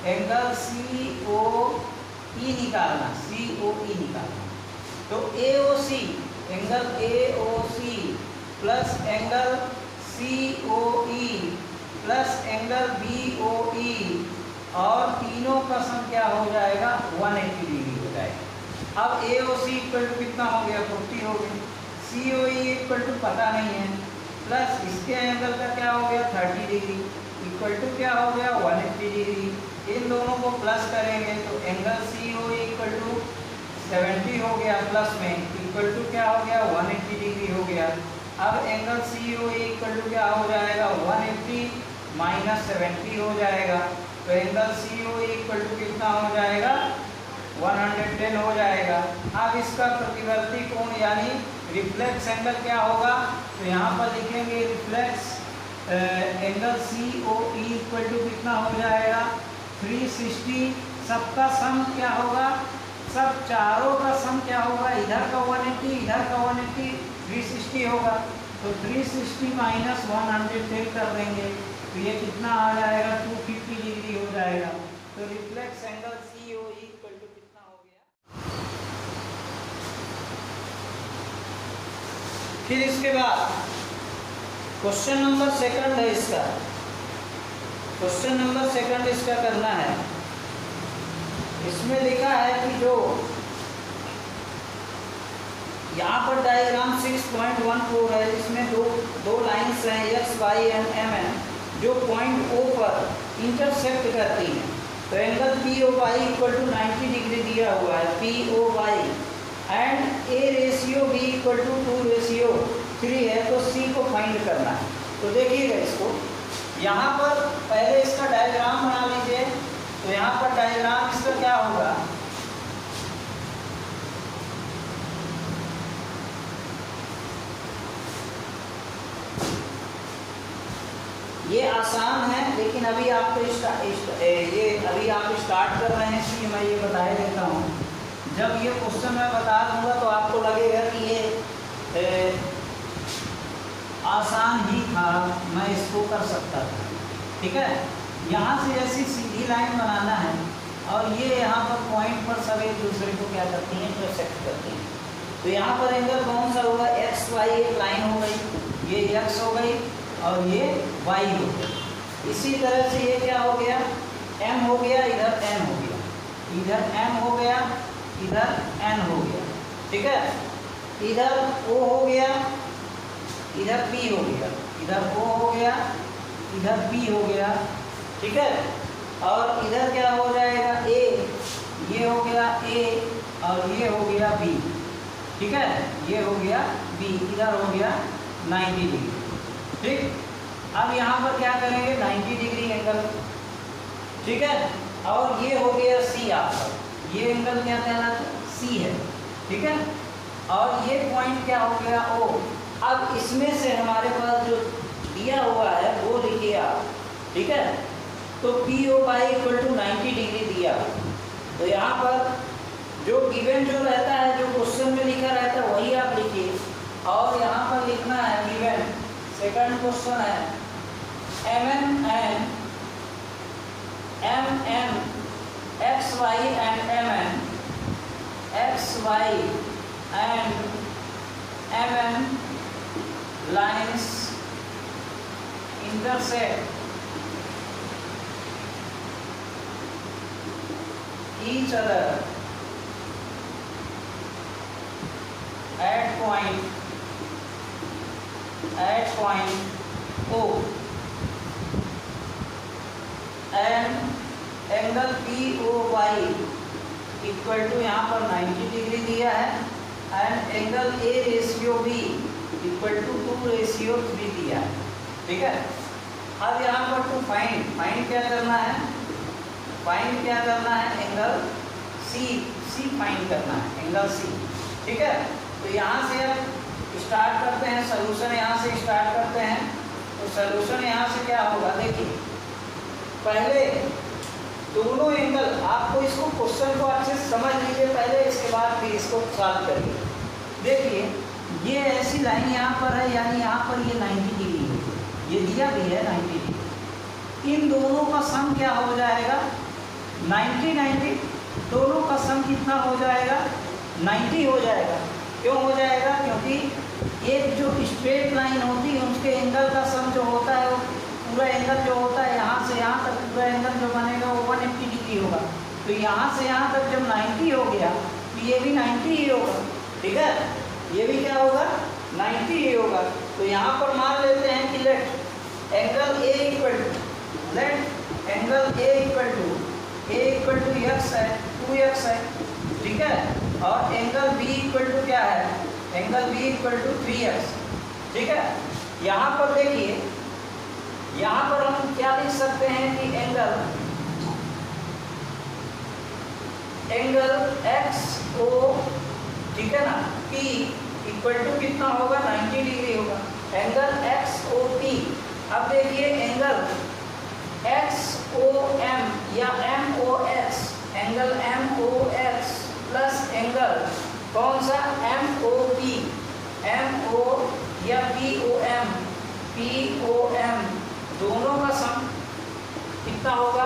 angle COE निकालना, COE निकालना। तो AOC, angle AOC plus angle COE plus angle BOE और तीनों का सम क्या हो जाएगा, 180 डिग्री हो जाएगा। अब AOC इक्वल टू कितना हो गया, 40 हो गया, COE इक्वल टू पता नहीं है, प्लस इसके एंगल का क्या हो गया, 30 डिग्री इक्वल टू क्या हो गया, 180 डिग्री। इन दोनों को प्लस करेंगे तो एंगल COE इक्वल टू 70 हो गया, प्लस में इक्वल टू क्या हो गया, 180 डिग्री हो गया। अब एंगल COE इक्वल टू क्या हो जाएगा, 180 माइनस 70 हो जाएगा। तो एंगल COE इक्वल टू कितना हो जाएगा, 110 हो जाएगा। अब इसका प्रतिवर्ती कोण यानी रिफ्लेक्स एंगल क्या होगा, तो यहाँ पर लिखेंगे reflex angle COE equal to कितना हो जाएगा, 360। सबका सम क्या होगा, सब चारों का सम क्या होगा, इधर का 180 इधर का 180, 360 होगा। तो 360 माइनस 110 कर देंगे तो ये कितना आ जाएगा, 250 डिग्री हो जाएगा। तो reflex angle COE equal to कितना हो गया। फिर इसके बाद क्वेश्चन नंबर सेकंड है इसका, क्वेश्चन नंबर सेकंड इसका करना है। इसमें लिखा है कि जो यहाँ पर डायग्राम 6.14 है, इसमें दो लाइन्स हैं X, Y एंड MN जो पॉइंट O पर इंटरसेक्ट करती हैं। तो angle POY equal to 90 degree दिया हुआ है, POY and A ratio B equal to 2:3 है। तो C को फाइंड करना है। तो देखिएगा इसको, यहाँ पर पहले इसका डायग्राम बना लीजिए। तो यहाँ पर डायग्राम इसका क्या होगा, ये आसान है लेकिन अभी आपको ये अभी आप स्टार्ट कर रहे हैं इसलिए मैं ये बता देता हूँ। जब ये क्वेश्चन मैं बता दूंगा तो आपको लगेगा कि ये आसान ही था, मैं इसको कर सकता था। ठीक है, यहाँ से ऐसी सीधी लाइन बनाना है और ये यहाँ पर पॉइंट पर सब एक दूसरे को क्या करती हैं, इंटरसेक्ट करती हैं। तो यहाँ पर एंगल कौन सा होगा, एक्स वाई एक लाइन हो गई, ये एक्स हो गई और ये वाई हो गया। इसी तरह से ये क्या हो गया, एम हो गया, इधर एन हो गया, इधर एम हो गया, इधर एन हो गया। ठीक है, इधर ओ हो गया, इधर पी हो गया, इधर ओ हो गया, इधर पी हो गया। ठीक है, और इधर क्या हो जाएगा, ए, ये हो गया ए और ये हो गया बी। ठीक है, ये हो गया बी, इधर हो गया 90 डिग्री। ठीक, अब यहाँ पर क्या करेंगे, 90 डिग्री एंगल। ठीक है, और ये हो गया सी आपका, ये एंगल क्या कहलाता है, सी है। ठीक है, और ये पॉइंट क्या हो गया, ओ। अब इसमें से हमारे पास जो दिया हुआ है वो लिखिए आप। ठीक है, तो P O Y equal to 90 degree दिया। तो यहाँ पर जो गिवन जो रहता है, जो क्वेश्चन में लिखा रहता है वही आप लिखिए। और यहाँ पर लिखना है गिवन, सेकंड क्वेश्चन है M N X Y and M N X Y and M N lines intersect each other at point O and angle POY equal to यहाँ पर 90 डिग्री दिया है and angle A ratio B equal to 2 ratio 3 दिया है। ठीक है, अब यहाँ पर टू फाइंड क्या करना है, फाइंड क्या करना है, एंगल सी फाइंड करना है, एंगल सी। ठीक है, तो यहाँ से अब स्टार्ट करते हैं, सॉल्यूशन यहाँ से स्टार्ट करते हैं। तो सॉल्यूशन यहाँ से क्या होगा, देखिए पहले दोनों एंगल, आपको इसको क्वेश्चन को अच्छे से समझ लीजिए पहले, इसके बाद फिर इसको सॉल्व करिए। देखिए ये ऐसी लाइन यहाँ पर है, यानी यहाँ पर ये 90 डिग्री है, ये दिया भी है 90 डिग्री। इन दोनों का सम क्या हो जाएगा, 90 दोनों का सम कितना हो जाएगा, 90 हो जाएगा। क्यों हो जाएगा, क्योंकि एक जो स्ट्रेट लाइन होती है उसके एंगल का सम जो होता है वो पूरा एंगल जो होता है यहाँ से यहाँ तक पूरा एंगल जो बनेगा वो 180 डिग्री होगा। तो यहाँ से यहाँ तक जब 90 हो गया तो ये भी 90 ही होगा। ठीक है, ये भी क्या होगा, 90 ही होगा। तो यहाँ पर मान लेते हैं कि let angle A equal to X है, 2x है। ठीक है, और एंगल बी इक्वल टू क्या है, angle B equal to 3x। ठीक है, यहाँ पर देखिए, यहाँ पर हम क्या लिख सकते हैं कि एंगल एक्स ओ, ठीक है ना, पी इक्वल टू कितना होगा, 90 डिग्री होगा, एंगल एक्स ओ पी। अब देखिए एंगल एक्स ओ एम या M O X, angle M O X plus angle कौन सा, M O P, M O या पी ओ एम, दोनों का सम कितना होगा,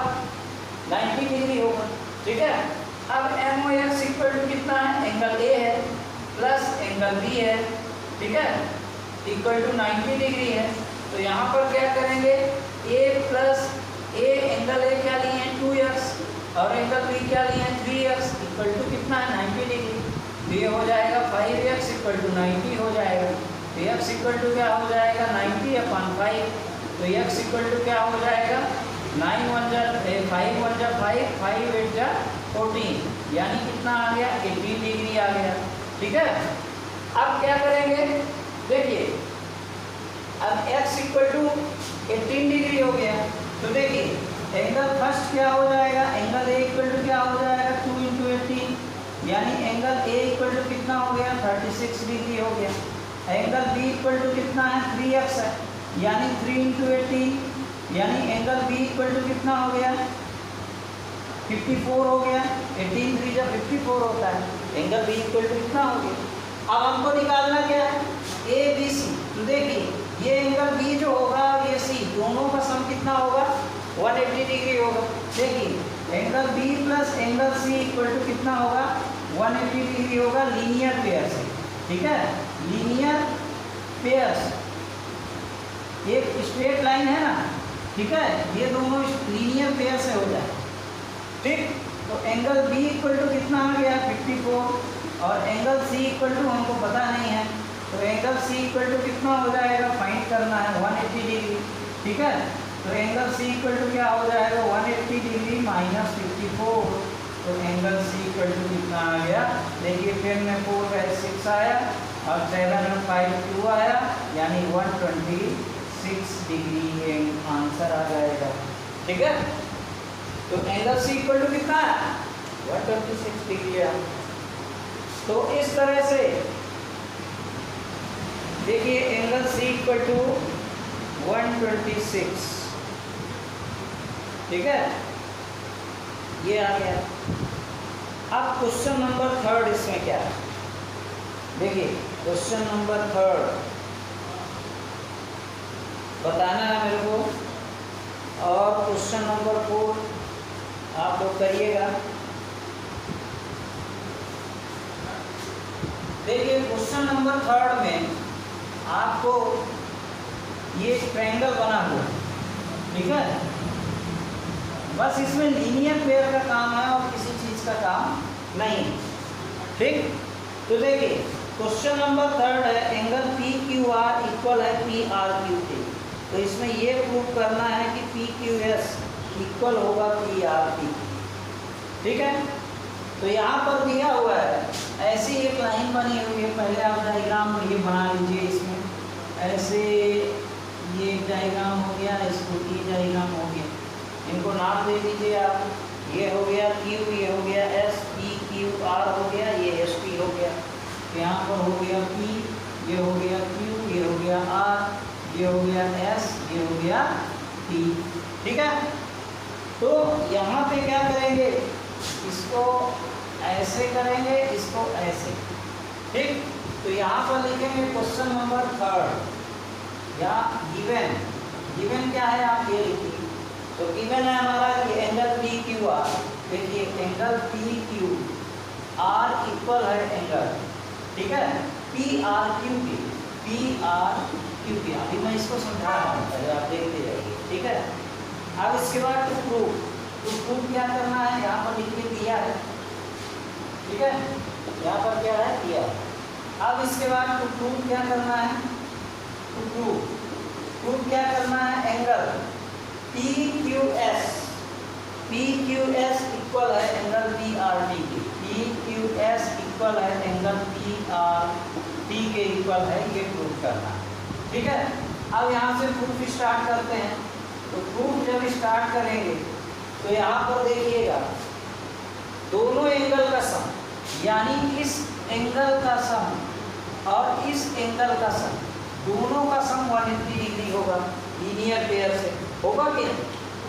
90 डिग्री होगा। ठीक है, अब M O X equal to कितना है, एंगल ए है प्लस एंगल बी है। ठीक है, इक्वल टू 90 डिग्री है। तो यहाँ पर क्या करेंगे, ए प्लस ए, एंगल ए क्या लिए हैं 2x और एंगल बी क्या लिए हैं 3x, इक्वल टू कितना है 90 डिग्री। तो ये हो जाएगा 5x इक्वल टू 90 हो जाएगा। तो x इक्वल टू क्या हो जाएगा 90/5। तो x इक्वल टू क्या हो जाएगा 9 1 जा 5 1 जा 5, 5 8 जा 14, यानी कितना आ गया 18 डिग्री आ गया। ठीक है, अब क्या करेंगे, देखिए अब x इक्वल टू 18 डिग्री हो गया। तो देखिए एंगल फर्स्ट क्या हो जाएगा, एंगल ए इक्वल टू क्या हो जाएगा 2 इंटू 18, यानी एंगल ए इक्वल टू कितना हो गया 36 डिग्री हो गया। एंगल बी इक्वल टू कितना है 3x है, यानी 3 इंटू 18, यानी एंगल बी इक्वल टू कितना हो गया 54 हो गया। 18 3 जब 54 होता है, एंगल बी इक्वल टू कितना हो गया। अब हमको निकालना क्या है ए बी सी। तो देखिए ये एंगल बी जो होगा और ये सी दोनों का सम कितना होगा 180 डिग्री होगा। देखिए angle B plus angle C equal to कितना होगा 180 डिग्री होगा लीनियर पेयर से। ठीक है, लीनियर पेयर्स एक स्ट्रेट लाइन है ना, ठीक है, ये दोनों लीनियर पेयर से हो जाए। ठीक, तो एंगल बी इक्वल टू कितना आ गया 54 और एंगल सी इक्वल टू हमको पता नहीं है, तो एंगल सी इक्वल टू कितना हो जाएगा फाइंड करना है 180 डिग्री। ठीक है, तो एंगल सी इक्वल टू क्या हो जाएगा 180 डिग्री माइनस 54, तो एंगल सी इक्वल टू कितना आ गया, देखिए 10 में 4 का 6 आया और 7 में 5 2 आया, यानी 126 डिग्री आंसर आ जाएगा। ठीक है, तो एंगल सी इक्वल टू कितना है 126 डिग्री है। तो इस तरह से देखिए एंगल सी इक्वल टू 126, ठीक है, ये आ गया। अब क्वेश्चन नंबर 3 इसमें क्या है, देखिए क्वेश्चन नंबर 3 बताना है मेरे को, और क्वेश्चन नंबर 4 आप लोग करिएगा। देखिए क्वेश्चन नंबर 3 में आपको ये ट्रायंगल बना हुआ, ठीक है, बस इसमें लीनियर पेयर का काम है और किसी चीज़ का काम नहीं। ठीक, तो देखिए क्वेश्चन नंबर 3 है angle P Q R equal है पी आर क्यू टी। तो इसमें ये प्रूव करना है कि पी क्यू एस इक्वल होगा पी आर टी। ठीक है, तो यहाँ पर दिया हुआ है ऐसी एक लाइन बनी हुई है, पहले आप डायग्राम ये बना लीजिए। इसमें ऐसे ये डायग्राम हो गया, इसको ये डायग्राम हो गया, इनको नाम दे दीजिए आप। ये हो गया क्यू, ये हो गया एस, पी क्यू आर हो गया, ये एस टी हो गया। तो यहाँ पर हो गया पी, ये हो गया क्यू, ये हो गया आर, ये हो गया एस, ये हो गया टी। ठीक है, तो यहाँ पे क्या करेंगे, इसको ऐसे करेंगे, इसको ऐसे। ठीक, तो यहाँ पर लिखेंगे क्वेश्चन नंबर 3 या गिवन क्या है आप ये लिखिए। तो गिवन है हमारा कि एंगल पी क्यू आर, देखिए angle P Q R equal है एंगल, ठीक है, पी आर क्यू की, पी आर क्यू की। अभी मैं इसको समझा रहा हूँ, पहले आप देखते जाइए। ठीक है, अब इसके बाद टू प्रूफ क्या करना है, यहाँ पर लिख के दिया है। ठीक है, यहाँ पर क्या है दिया। अब इसके बाद टू प्रूफ क्या करना है, टू प्रूफ क्या करना है, angle P Q S equal है एंगल पी आर टी की, पी क्यू एस इक्वल है एंगल पी आर टी के इक्वल है, ये प्रूफ करना है। ठीक है, अब यहाँ से प्रूफ स्टार्ट करते हैं। तो प्रूफ जब स्टार्ट करेंगे तो यहाँ पर देखिएगा दोनों एंगल का सम, यानी इस एंगल का सम और इस एंगल का सम, दोनों का सम 180 डिग्री होगा लीनियर पेयर से, होगा क्या।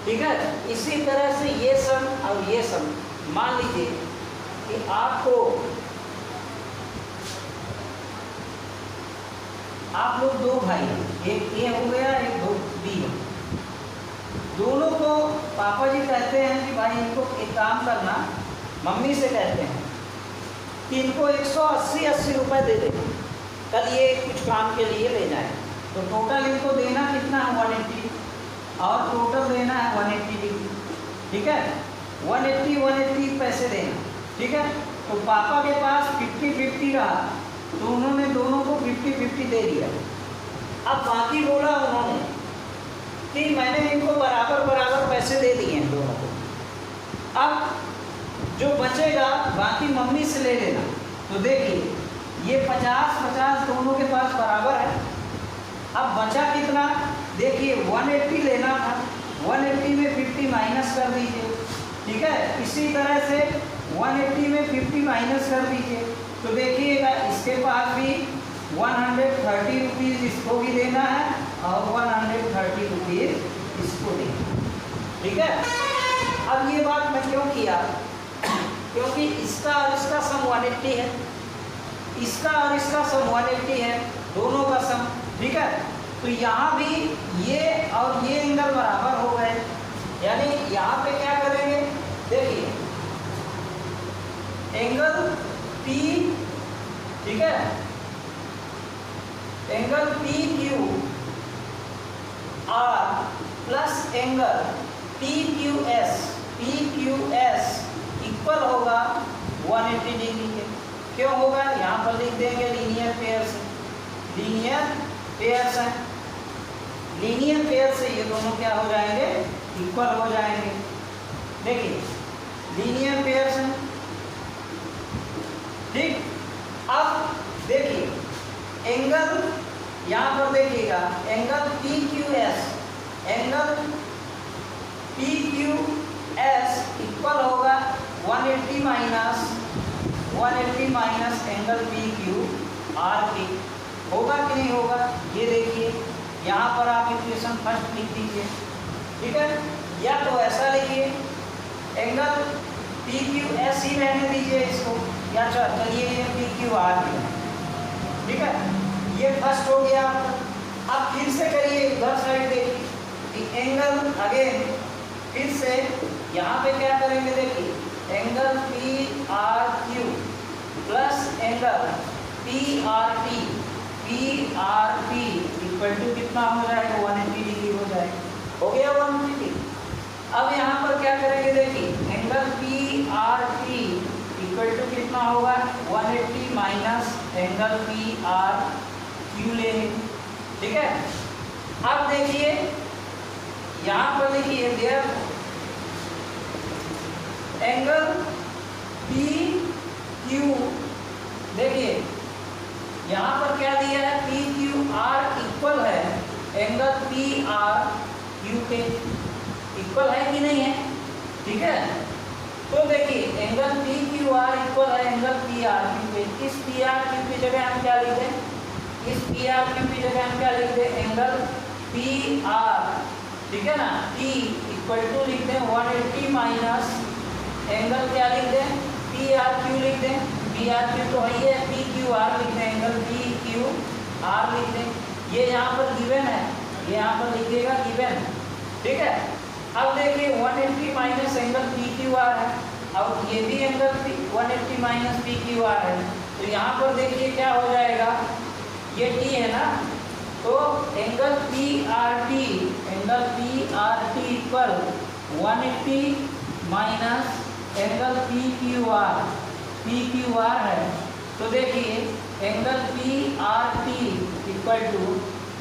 ठीक है, इसी तरह से ये सम और ये सम, मान लीजिए कि आपको आप लोग दो भाई, एक ए हो गया एक दो बी हो, दोनों को पापा जी कहते हैं कि भाई इनको एक काम करना, मम्मी से कहते हैं कि इनको 180 रुपए दे दे, कल ये कुछ काम के लिए लेना है। तो टोटल इनको देना कितना है 180, और टोटल देना है 180 डिग्री। ठीक है, 180 पैसे देना। ठीक है, तो पापा के पास 50-50 रहा, तो उन्होंने दोनों को 50-50 दे दिया। अब बाकी बोला उन्होंने कि मैंने इनको बराबर बराबर पैसे दे दिए हैं दोनों को, अब जो बचेगा बाकी मम्मी से ले लेना। तो देखिए ये 50-50 दोनों के पास बराबर है। अब बचा कितना, देखिए 180 लेना था, 180 में 50 माइनस कर दीजिए, ठीक है। इसी तरह से 180 में 50 माइनस कर दीजिए, तो देखिएगा इसके पास भी 130 रुपीज़ इसको भी देना है और 130 रुपीज़ इसको देना है, ठीक है। अब ये बात मैं क्यों किया, क्योंकि इसका और इसका सम 180 है, इसका और इसका सम 180 है, दोनों का सम, ठीक है। तो यहाँ भी ये और ये एंगल बराबर हो गए, यानी यहाँ पे क्या करेंगे, देखिए एंगल P, ठीक है, angle PQR plus angle PQS equal होगा 180 डिग्री के। क्यों होगा, यहाँ पर लिख देंगे लीनियर पेयर से, लीनियर पेयर से, लीनियर पेयर से ये दोनों क्या हो जाएंगे, इक्वल हो जाएंगे। देखिए लीनियर पेयर से, ठीक। अब देखिए एंगल यहाँ पर देखिएगा, एंगल PQS इक्वल होगा 180 माइनस एंगल PQR की, होगा कि नहीं होगा, ये देखिए यहाँ पर आप इक्वेशन फर्स्ट लिख दीजिए, ठीक है। या तो ऐसा लिखिए, एंगल PQS ही रहने दीजिए इसको, या चलिए ये PQR भी, ठीक है। ये फर्स्ट हो गया। अब फिर से करिए इधर साइड देखिए, एंगल अगेन फिर से यहाँ पे क्या करेंगे, देखिए angle PRQ plus angle PRT equal to कितना हो जाएगा, 180 डिग्री हो जाएगा, हो गया 180 डिग्री। अब यहाँ पर क्या करेंगे, देखिए एंगल PRT इक्वल टू कितना होगा, 180 माइनस एंगल PRQ लेंगे, ठीक है। अब देखिए यहाँ पर लिखिए देयर एंगल PQ, देखिए यहाँ पर क्या दिया है, PQR इक्वल है एंगल PRQ के, इक्वल है कि नहीं है, ठीक है। तो देखिए एंगल PQR इक्वल है एंगल PRQ के, इस PRQ की जगह हम क्या लिख दें, इस PRQ की जगह हम क्या लिख दें, एंगल PR, ठीक है ना, T इक्वल टू लिख दें 180 माइनस एंगल क्या लिख दें, PRQ लिख दें, PRQ तो है, PQR लिख दें, एंगल PQR लिख दें, ये यहाँ पर गिवन है, ये यहाँ पर लिखिएगा गिवन, ठीक है। अब देखिए 180 माइनस एंगल PQR है, अब ये भी एंगल 180 माइनस PQR है, तो यहाँ पर देखिए क्या हो जाएगा, ये T है ना, तो angle PRT equal 180 minus angle PQR है, तो देखिए एंगल PRT इक्वल टू,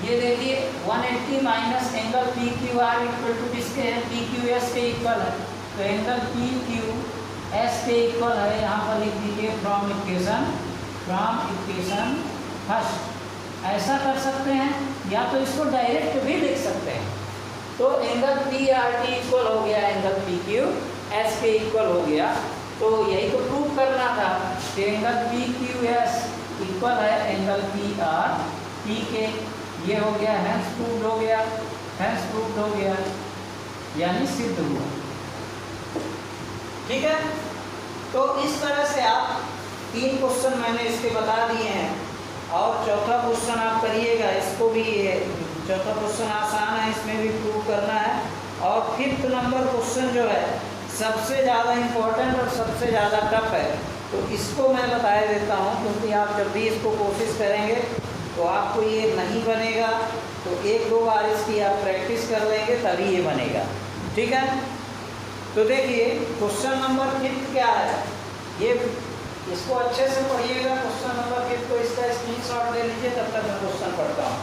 ये देखिए 180 minus angle PQR equal to किसके है, PQS के इक्वल है, तो एंगल PQS के इक्वल है, यहाँ पर लिख दीजिए फ्रॉम इक्वेशन फर्स्ट। ऐसा कर सकते हैं, या तो इसको डायरेक्ट भी लिख सकते हैं, तो एंगल PRT इक्वल हो गया एंगल PQS के इक्वल हो गया, तो यही तो प्रूव करना था कि एंगल PQS इक्वल है एंगल PRT के, ये हो गया हैंस प्रूव्ड हो गया, यानी सिद्ध हुआ, ठीक है। तो इस तरह से आप 3 क्वेश्चन मैंने इसके बता दिए हैं, और चौथा क्वेश्चन आप करिएगा, इसको भी, चौथा क्वेश्चन आसान है, इसमें भी प्रूव करना है। और 5th नंबर क्वेश्चन जो है सबसे ज़्यादा इम्पोर्टेंट और सबसे ज़्यादा टफ है, तो इसको मैं बता देता हूँ, क्योंकि आप जब भी इसको कोशिश करेंगे तो आपको ये नहीं बनेगा, तो 1-2 बार इसकी आप प्रैक्टिस कर लेंगे तभी ये बनेगा, ठीक है। तो देखिए क्वेश्चन नंबर 5th क्या है, ये इसको अच्छे से पढ़िएगा, क्वेश्चन नंबर 5 को इसका स्क्रीनशॉट ले लीजिए, तब तक मैं क्वेश्चन पढ़ता हूँ।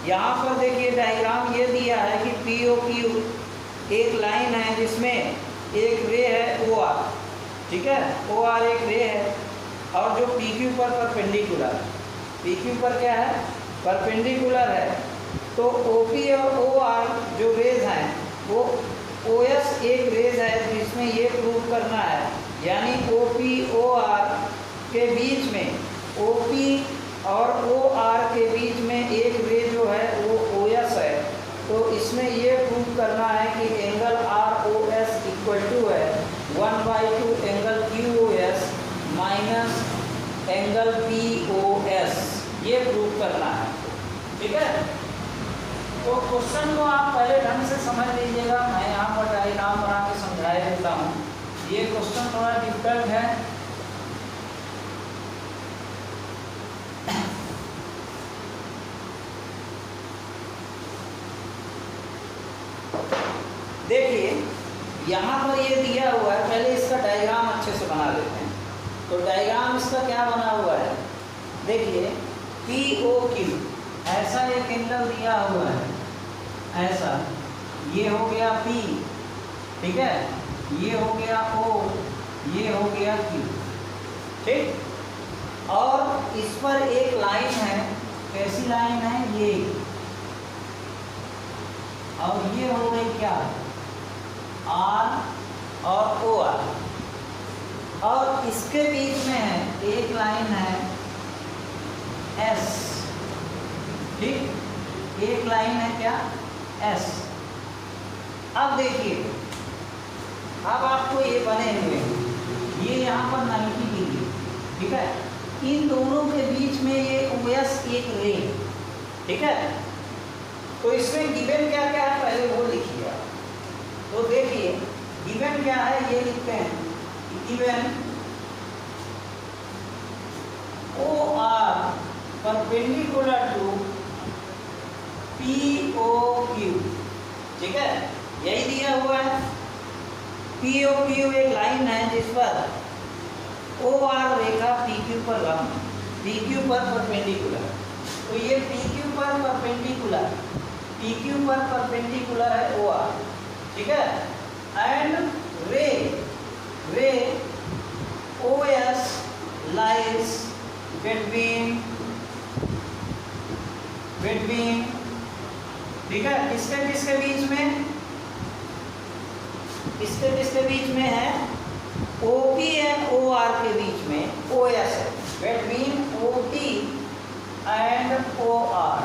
यहाँ पर देखिए डायग्राम ये दिया है कि POQ एक लाइन है जिसमें एक रे है OR, ठीक है, OR एक रे है, और जो PQ पर परपेंडिकुलर, PQ पर क्या है, परपेंडिकुलर है, तो OP और OR जो रेज हैं वो OS एक रेज है जिसमें ये प्रूव करना है, यानी OP OR के बीच में, OP और OR के बीच में एक रे जो है वो OS है। तो इसमें ये प्रूव करना है कि एंगल ROS इक्वल टू है 1/2 angle QOS minus angle POS, ये प्रूव करना है। ठीक है, तो क्वेश्चन को आप पहले ढंग से समझ लीजिएगा, मैं यहाँ पर डायग्राम बना के समझा देता हूँ। ये क्वेश्चन थोड़ा डिफिकल्ट है, देखिए यहाँ पर ये दिया हुआ है, पहले इसका डायग्राम अच्छे से बना लेते हैं। तो डायग्राम इसका क्या बना हुआ है, देखिए POQ ऐसा एक एंगल दिया हुआ है, ऐसा, ये हो गया P, ठीक है, ये हो गया O, ये हो गया Q, ठीक। और इस पर एक लाइन है, कैसी लाइन है ये, और ये हो गई क्या R और OR, और इसके बीच में है एक लाइन है S, ठीक, एक लाइन है क्या S। अब देखिए, अब आपको ये बने हुए हैं, ये यहाँ पर 90 डिग्री, ठीक है, इन दोनों के बीच में ये OS एक रे, ठीक है। तो इसमें गिवन क्या क्या है पहले वो लिखिए। तो देखिए गिवन क्या है, ये लिखते हैं, given OR perpendicular to POQ, ठीक है, यही दिया हुआ है। POQ एक लाइन है जिस पर OR रेखा PQ पर लंब, PQ पर परपेंडिकुलर, तो ये PQ पर परपेंडिकुलर, PQ पर परपेंडिकुलर है OR, ठीक है। एंड रे OS लाइज बिटवीन, ठीक है, किसके बीच में, किसके बीच में है, OP एंड OR के बीच में OS है, बिटवीन OP एंड OR,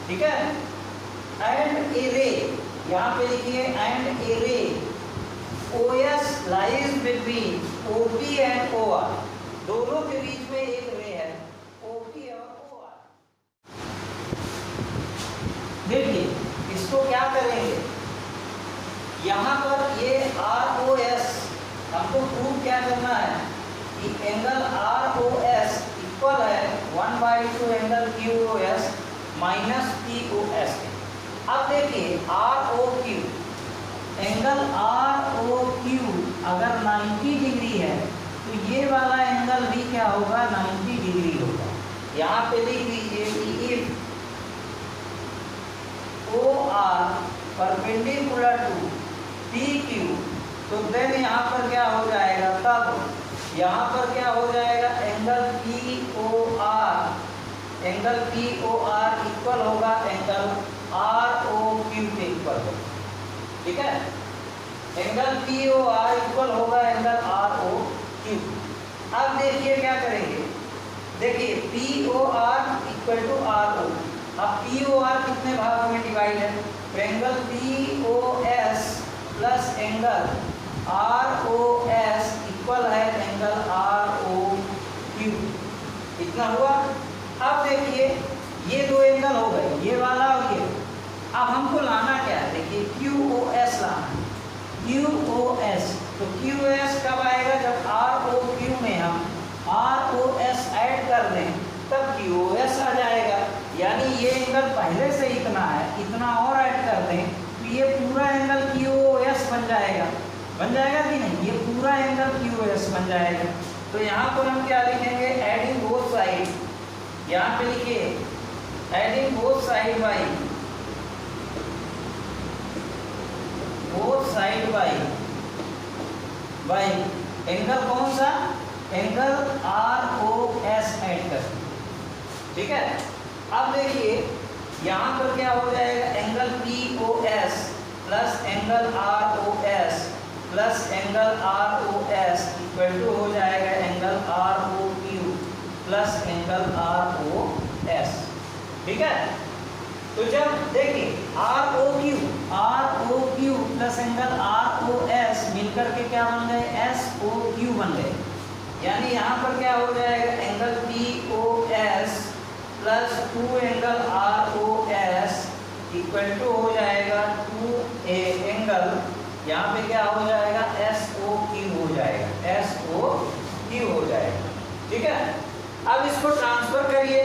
ठीक है। एंड ए रे, यहाँ पे लिखिए, एंड ए रे OS lies between OP and OR, दोनों के बीच में एक रे है OP और OR। देखिए इसको क्या करेंगे, यहाँ पर ये ROS हमको प्रूव क्या करना है कि एंगल ROS इक्वल है 1/2 एंगल QOS माइनस POS। अब देखिए ROQ, एंगल ROQ अगर 90 डिग्री है तो ये वाला एंगल भी क्या होगा, 90 डिग्री होगा। यहाँ पे लिख लीजिए कि if OR perpendicular to PQ, तो देन यहाँ पर क्या हो जाएगा, तब यहाँ पर क्या हो जाएगा, एंगल POR इक्वल होगा एंगल ROQ के इक्वल होगा, ठीक है। एंगल POR इक्वल होगा एंगल ROQ। अब देखिए क्या करेंगे, देखिए POR इक्वल टू RO, अब POR कितने भागों में डिवाइड है, तो angle POS plus angle ROS equal है एंगल ROQ, इतना हुआ। अब देखिए ये दो एंगल हो गए, ये वाला और ये। अब हमको लाना क्या है, देखिए QOS लाना है, QOS, तो QOS कब आएगा, जब ROQ में हम ROS ऐड कर दें तब QOS आ जाएगा। यानी ये एंगल पहले से इतना है, इतना और ऐड कर दें तो ये पूरा एंगल QOS बन जाएगा कि नहीं, ये पूरा एंगल QOS बन जाएगा। तो यहाँ पर हम क्या लिखेंगे, एडिंग बोथ साइड, यहाँ पे लिखिए adding both side by angle कौन सा, एंगल ROS ऐड कर, ठीक है। अब देखिए यहाँ पर क्या हो जाएगा, angle POS plus angle ROS plus angle ROS equal to हो जाएगा angle ROQ plus angle ROS। ठीक है, तो जब देखिए ROQ प्लस एंगल ROS मिलकर के क्या बन गए, SOQ बन गए। यानी यहाँ पर क्या हो जाएगा, angle POS plus 2 angle ROS equal to हो जाएगा 2 एंगल, यहाँ पे क्या हो जाएगा, SOQ हो जाएगा, SOQ हो जाएगा। ठीक है, अब इसको ट्रांसफर करिए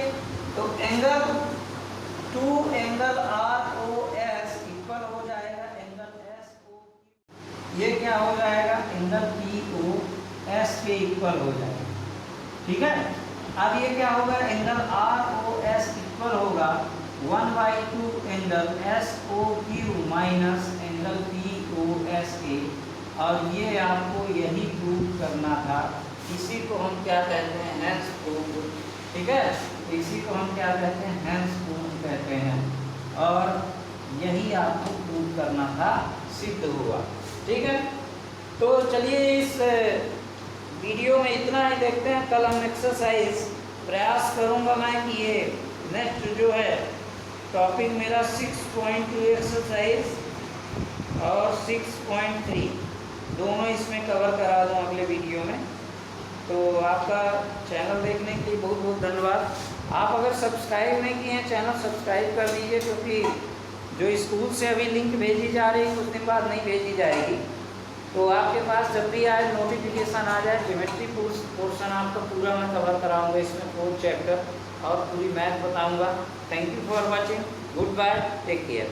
तो एंगल 2 एंगल ROS इक्वल हो जाएगा एंगल SOQ, ये क्या हो जाएगा, एंगल POS के इक्वल हो जाएगा। ठीक है, अब ये क्या होगा, एंगल ROS इक्वल होगा 1/2 angle SOQ minus angle POS के, और ये आपको यही प्रूव करना था। इसी को हम क्या कहते हैं, हेंस प्रूव। ठीक है, इसी को हम क्या कहते हैं, हेंस प्रूव कहते हैं, और यही आपको प्रूव करना था, सिद्ध हुआ। ठीक है, तो चलिए इस वीडियो में इतना ही देखते हैं। कल हम एक्सरसाइज प्रयास करूंगा मैं कि ये नेक्स्ट जो है टॉपिक मेरा 6.2 एक्सरसाइज और 6.3 दोनों इसमें कवर करा दूं अगले वीडियो में। तो आपका चैनल देखने के लिए बहुत बहुत धन्यवाद। आप अगर सब्सक्राइब नहीं किए हैं चैनल सब्सक्राइब कर दीजिए, क्योंकि जो स्कूल से अभी लिंक भेजी जा रही है कुछ दिन बाद नहीं भेजी जाएगी, तो आपके पास जब भी आए नोटिफिकेशन आ जाए। ज्योमेट्री पोर्शन आपका पूरा मैं कवर कराऊंगा, इसमें 4 चैप्टर और पूरी मैथ बताऊंगा। Thank you for watching, goodbye, take care.